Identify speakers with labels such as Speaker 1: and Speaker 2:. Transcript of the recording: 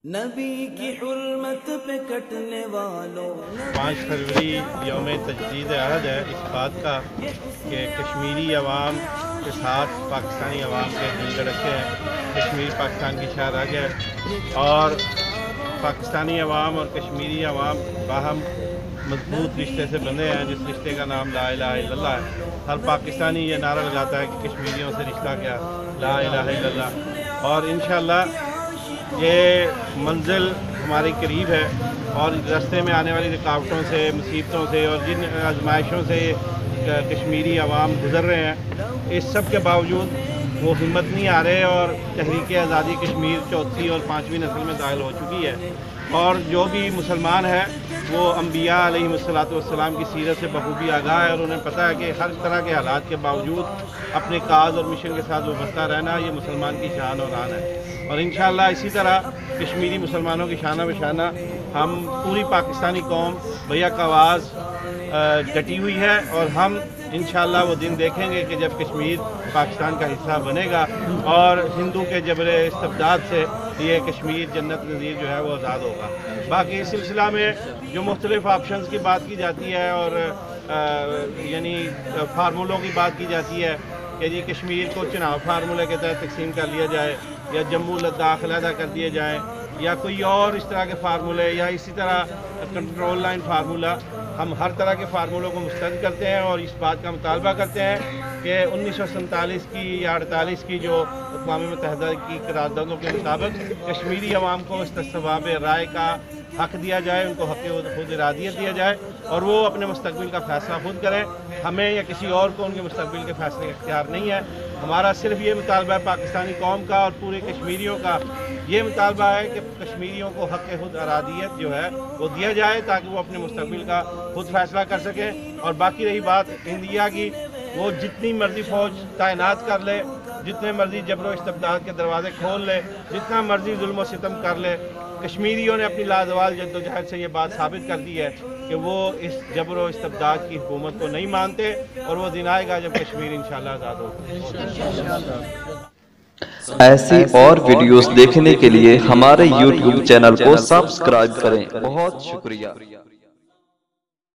Speaker 1: نبی کی حرمت پہ کٹنے والوں
Speaker 2: 5 فروری یوم تجدید عہد ہے اس بات کا کہ کشمیری عوام کے ساتھ پاکستانی عوام کے دل دھڑکے ہیں۔ کشمیر پاکستان کی شاہ راگ ہے اور پاکستانی عوام اور کشمیری عوام باہم مضبوط رشتے سے بندھے ہیں، جس رشتے کا نام لا الہ الا اللہ ہے۔ ہر پاکستانی یہ نعرہ لگاتا ہے کہ کشمیریوں سے رشتہ کیا، لا الہ الا اللہ، اور انشاءاللہ یہ منزل ہمارے قریب ہے اور راستے میں آنے والی رکاوٹوں سے، مصیبتوں سے اور جن آزمائشوں سے کشمیری عوام گزر رہے ہیں، اس سب کے باوجود وہ ہمت نہیں آ رہے اور تحریک آزادی کشمیر چوتھی اور 5ویں نسل میں داخل ہو چکی ہے، اور جو بھی مسلمان ہے وہ انبیاء علیہ السلام کی سیرت سے بخوبی آگاہ ہے اور انہیں پتہ ہے کہ ہر طرح کے حالات کے باوجود اپنے کاز اور مشن کے ساتھ وابستہ رہنا یہ مسلمان کی شان اور آن ہے، اور انشاءاللہ اسی طرح کشمیری مسلمانوں کی شانہ بشانہ ہم پوری پاکستانی قوم بھیا کا آواز ڈٹی ہوئی ہے، اور ہم انشاءاللہ وہ دن دیکھیں گے کہ جب کشمیر پاکستان کا حصہ بنے گا اور ہندو کے جبر استبداد سے یہ کشمیر جنت نظیر جو ہے وہ آزاد ہوگا۔ باقی اس سلسلہ میں جو مختلف آپشنز کی بات کی جاتی ہے اور یعنی فارمولوں کی بات کی جاتی ہے کہ جی کشمیر کو چناؤ فارمولے کے تحت تقسیم کر لیا جائے یا جموں لداخ علیحدہ کر دیے جائیں یا کوئی اور اس طرح کے فارمولے یا اسی طرح کنٹرول لائن فارمولہ، ہم ہر طرح کے فارمولوں کو مسترد کرتے ہیں اور اس بات کا مطالبہ کرتے ہیں کہ 1947 کی یا 48 کی جو اقوام متحدہ کی قراردادوں کے مطابق کشمیری عوام کو استصواب رائے کا حق دیا جائے، ان کو حق خود ارادیت دیا جائے اور وہ اپنے مستقبل کا فیصلہ خود کریں۔ ہمیں یا کسی اور کو ان کے مستقبل کے فیصلے کا اختیار نہیں ہے۔ ہمارا صرف یہ مطالبہ ہے پاکستانی قوم کا اور پورے کشمیریوں کا، یہ مطالبہ ہے کہ کشمیریوں کو حق خود ارادیت جو ہے وہ دیا جائے تاکہ وہ اپنے مستقبل کا خود فیصلہ کر سکیں، اور باقی رہی بات انڈیا کی، وہ جتنی مرضی فوج تعینات کر لے، جتنے مرضی جبر و استبداد کے دروازے کھول لے، جتنا مرضی ظلم و ستم کر لے، کشمیریوں نے اپنی لازوال جدوجہد سے یہ بات ثابت کر دی ہے کہ وہ اس جبر و استبداد کی حکومت کو نہیں مانتے، اور وہ دن آئے گا جب کشمیر انشاءاللہ آزاد ہوگا۔
Speaker 3: ایسی اور ویڈیوز دیکھنے کے لیے ہمارے YouTube چینل کو سبسکرائب کریں۔ بہت شکریہ۔